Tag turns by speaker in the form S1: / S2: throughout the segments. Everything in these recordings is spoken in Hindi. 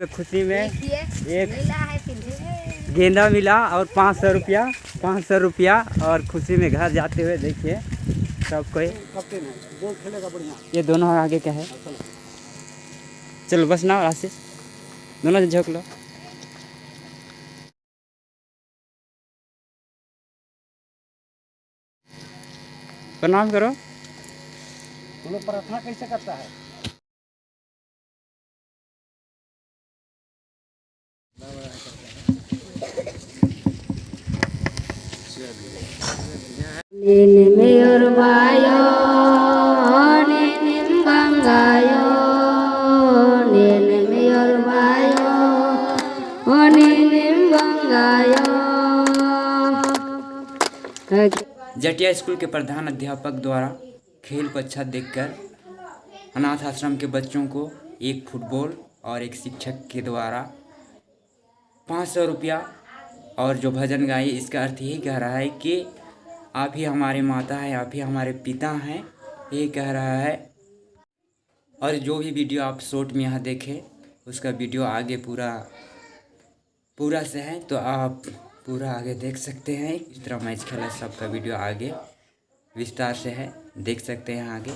S1: खुशी में एक गेंदा मिला और 500 रुपया और खुशी में घर जाते हुए देखिए सब कोई। ये दोनों आगे क्या है, चलो बस ना आशीष दोनों से झोंक लो। प्रणाम करो।
S2: प्रार्थना कैसे करता है?
S1: जटिया स्कूल के प्रधान अध्यापक द्वारा खेल को अच्छा देखकर अनाथ आश्रम के बच्चों को एक फुटबॉल और एक शिक्षक के द्वारा 500 रुपया और जो भजन गाई, इसका अर्थ यही कह रहा है कि आप ही हमारे माता हैं, आप ही हमारे पिता हैं, ये कह रहा है। और जो भी वीडियो आप शॉर्ट में यहाँ देखें उसका वीडियो आगे पूरा से है, तो आप पूरा आगे देख सकते हैं। इस तरह मैच खेला सबका वीडियो आगे विस्तार से है, देख सकते हैं आगे।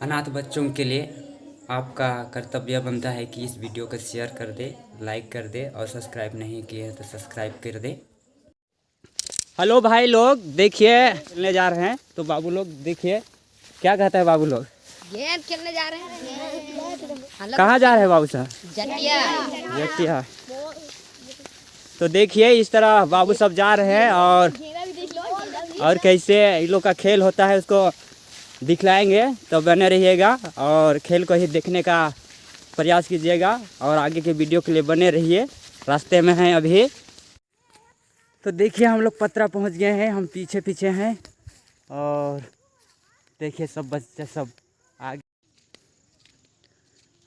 S1: अनाथ बच्चों के लिए आपका कर्तव्य बनता है कि इस वीडियो को शेयर कर दे, लाइक कर दे और सब्सक्राइब नहीं किए हैं तो सब्सक्राइब कर दे। हेलो भाई लोग, देखिए खेलने जा रहे हैं तो बाबू लोग देखिए क्या कहता है। बाबू लोग
S3: गेंद खेलने जा रहे हैं।
S1: कहाँ जा रहे हैं बाबू साहब?
S3: जटिया।
S1: तो देखिए इस तरह बाबू सब जा रहे हैं और कैसे इन लोग का खेल होता है उसको दिखलाएंगे, तो बने रहिएगा और खेल को ही देखने का प्रयास कीजिएगा और आगे के वीडियो के लिए बने रहिए। रास्ते में हैं अभी, तो देखिए हम लोग पतरा पहुंच गए हैं, हम पीछे हैं और देखिए सब बच्चे सब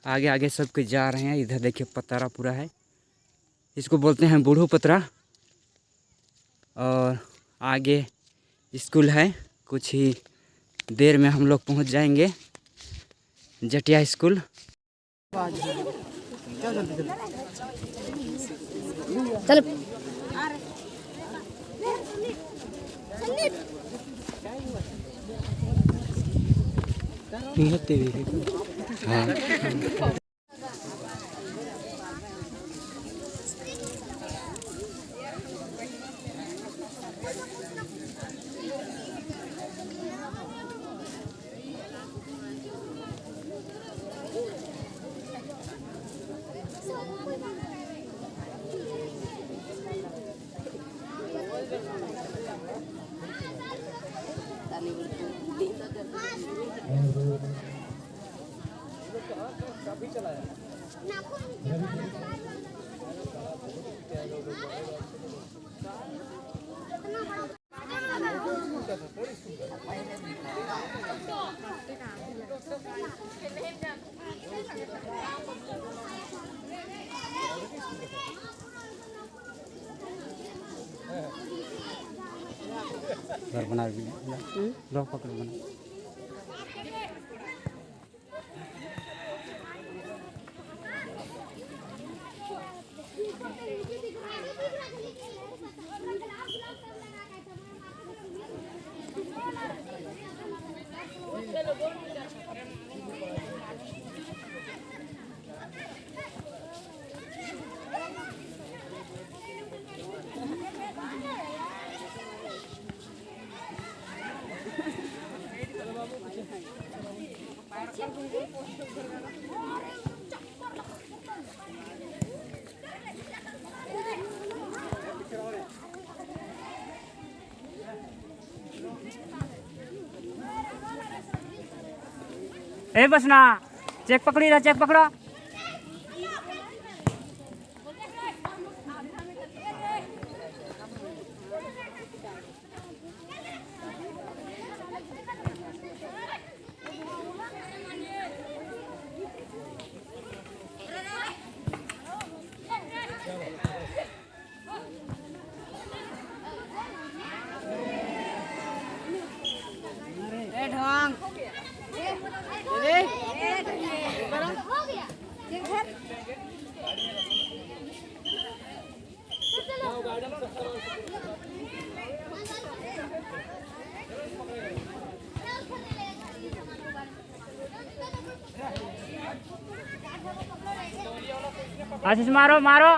S1: आगे सब कुछ जा रहे हैं। इधर देखिए पतरा पूरा है, इसको बोलते हैं बूढ़ू पतरा। और आगे स्कूल है, कुछ ही देर में हम लोग पहुंच जाएंगे जटिया स्कूल।
S3: चल
S1: हाँ। घर बना लो, पकड़ बना। ए बसना चेक पकड़ी रहा, चेक पकड़ो।
S3: ढोंग
S2: आशीष मारो मारो।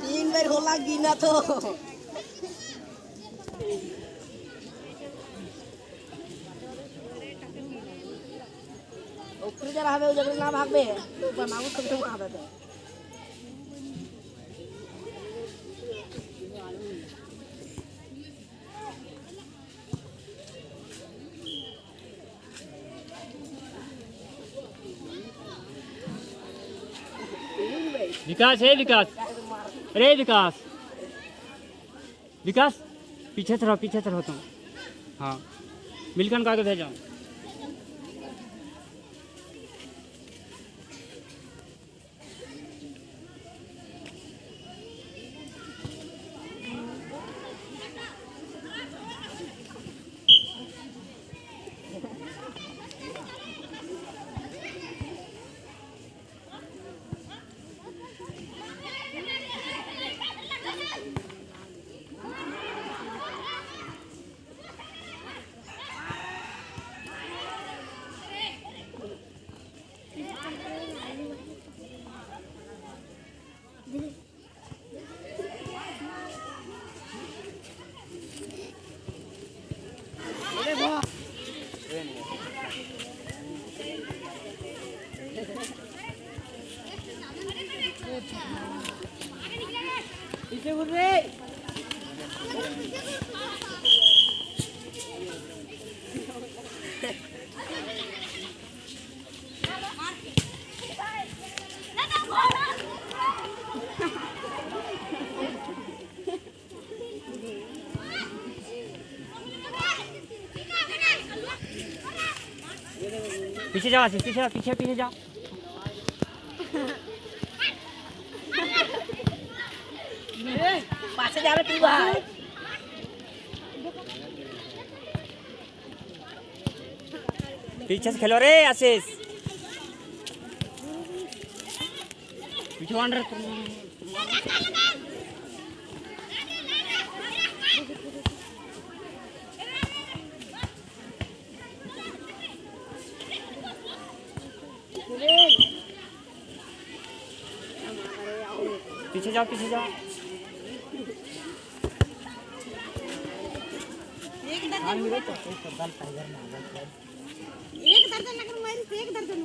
S4: तीन बार होला गिना तो ऊपर जरा हमें उधर ना भाग बे ऊपर ना उठ तो आ जाता
S2: विकास है विकास। अरे विकास विकास पीछे से रहो तुम। हाँ मिलकर आगे भेजो। पीछे जाओ आशीष, पीछे पीछे पीछे जाओ।
S4: पास जा रहे पीवा
S2: पीछे से खेलो रे आशीष। पीछे वांडर पीछे जाओ पीछे जाओ।
S4: एक दर्जन लगन मारी एक दर्जन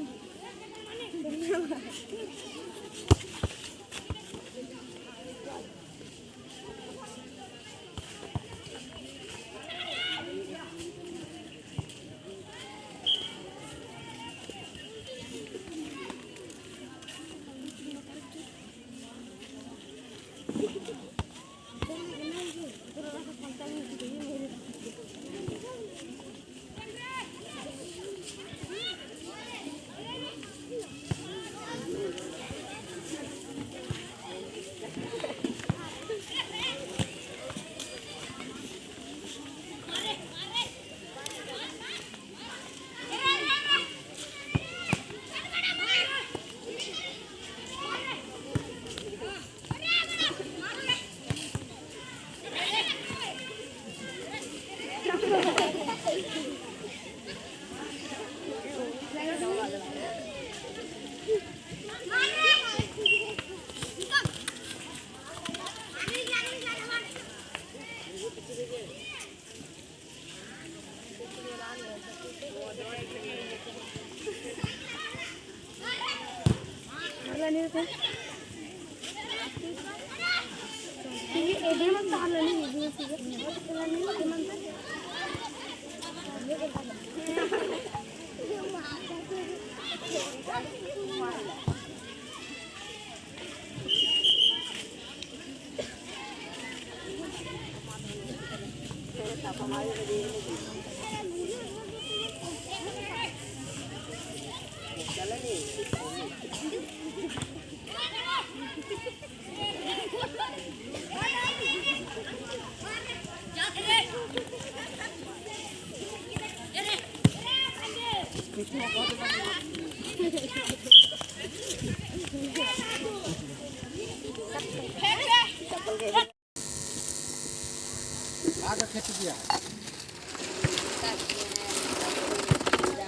S5: आगे खेती किया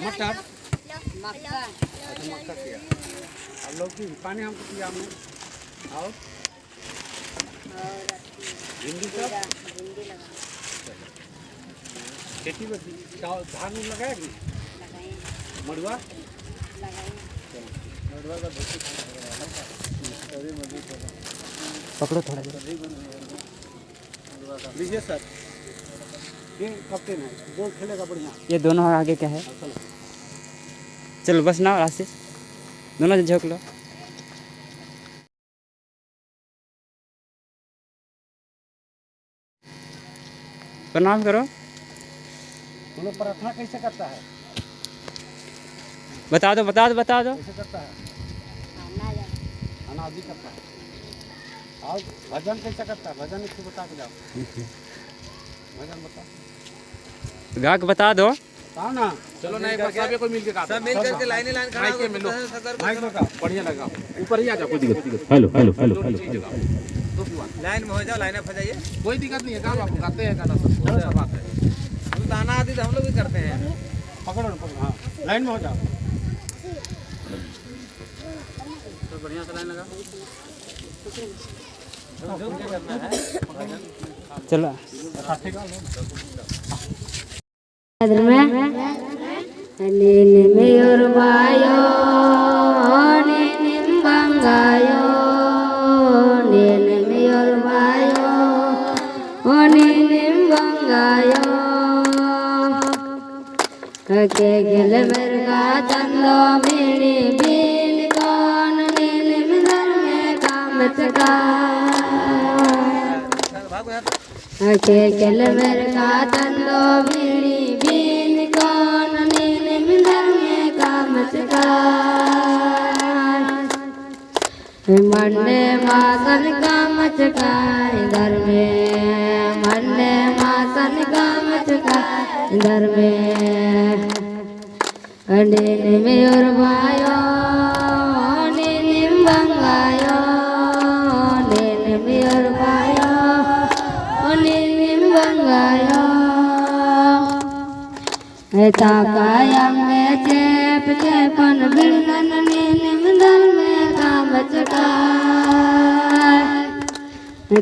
S5: मटर
S3: मक्का
S5: अच्छा मक्का किया अब लौकी पानी हमको किया हमने और भिंडी सब
S3: भिंडी लगा
S5: खेती में धान उन लगाया कि
S3: लगाए
S5: मड़ुआ
S3: लगाए
S5: मड़ुआ का
S2: पकड़ो थोड़ा।
S5: लीजिए सर ये कैप्टन है बॉल खेलेगा बढ़िया
S2: ये दोनों आगे क्या है? चलो बस ना आशीष, दोनों से झोंक लो। प्रणाम करो।
S5: दोनों प्रार्थना कैसे करता है
S2: बता दो बता दो बता दो।
S5: कैसे करता है
S3: खाना जा
S5: अनादि करता है और भजन कैसे करता है भजन इसको बता के जाओ भजन बता
S2: गा के बता दो।
S5: बताओ ना चलो नहीं सब कोई मिलके गा सब मिल करके लाइन खड़ा हो मिलो माइक लगा बढ़िया लगा ऊपर ही आ जाओ कोई दिक्कत नहीं
S6: hello hello hello hello
S7: line में हो जाओ लाइन में फंसाइए
S5: कोई दिक्कत नहीं है गाओ आप गाते हैं गाना सब अच्छा बात है
S7: हम ताना आदि तो हम लोग भी करते हैं
S5: पकड़ो ना पकड़ो हाँ लाइन में हो जाओ तो बढ़िया से लाइन लगा
S2: चलो
S3: Ninimirbayo, Ninimbangayo, Ninimirbayo, Ninimbangayo. Ke gilmerga chando mini bin kon ninimdar me kamchka. Ke gilmerga chando mini bin kon ninimdar me kamchka. Mande masan kamchka idhar mein, mande masan kamchka idhar mein. Ninimirbayo, Ninimbangayo, Ninimirbayo, Ninimbangayo. Takayam me chep chepan birnan ninimdar me kamchka.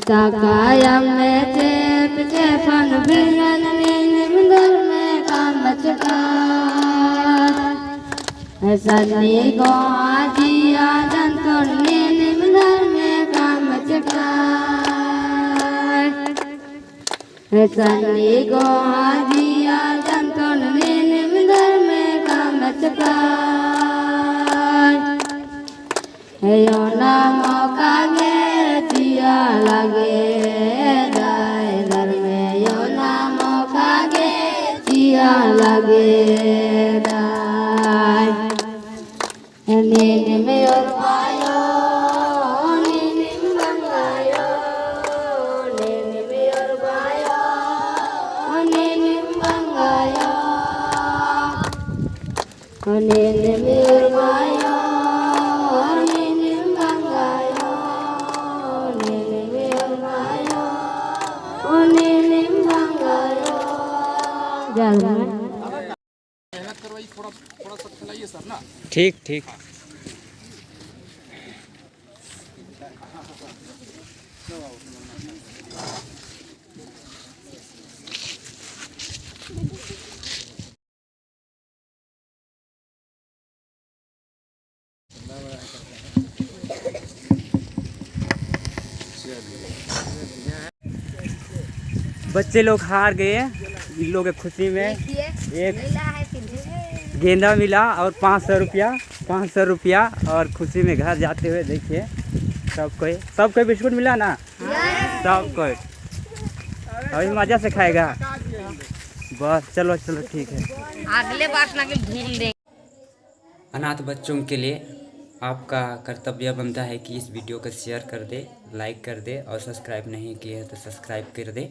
S3: Takayam me chep chepan birnan ninimdar me kamchka. Sanni ko ajiya janton ninimdar me kamchka. Sanni ko ajiya janton ninimdar me kamchka. Yo namo kage jiya lage dai dar me yo namo kage jiya lage dai. Ninimirbayo, Ninimbangayo, Ninimirbayo, Ninimbangayo, Ninimirbayo, Ninimbangayo, Ninimirbayo, Ninimbangayo. जल्द में
S5: मेहनत करवाइए, थोड़ा थोड़ा सा खिलाइए सर ना।
S2: ठीक ठीक। बच्चे लोग हार गए हैं, इन लोगों की खुशी में एक गेंदा मिला और 500 रुपया और खुशी में घर जाते हुए देखिए सबको बिस्कुट मिला ना, सबको अभी मजा से खाएगा बस। चलो चलो ठीक है,
S6: अगले बार ना ढील दे।
S1: अनाथ बच्चों के लिए आपका कर्तव्य बनता है कि इस वीडियो को शेयर कर दे, लाइक कर दे और सब्सक्राइब नहीं किए तो सब्सक्राइब कर दे।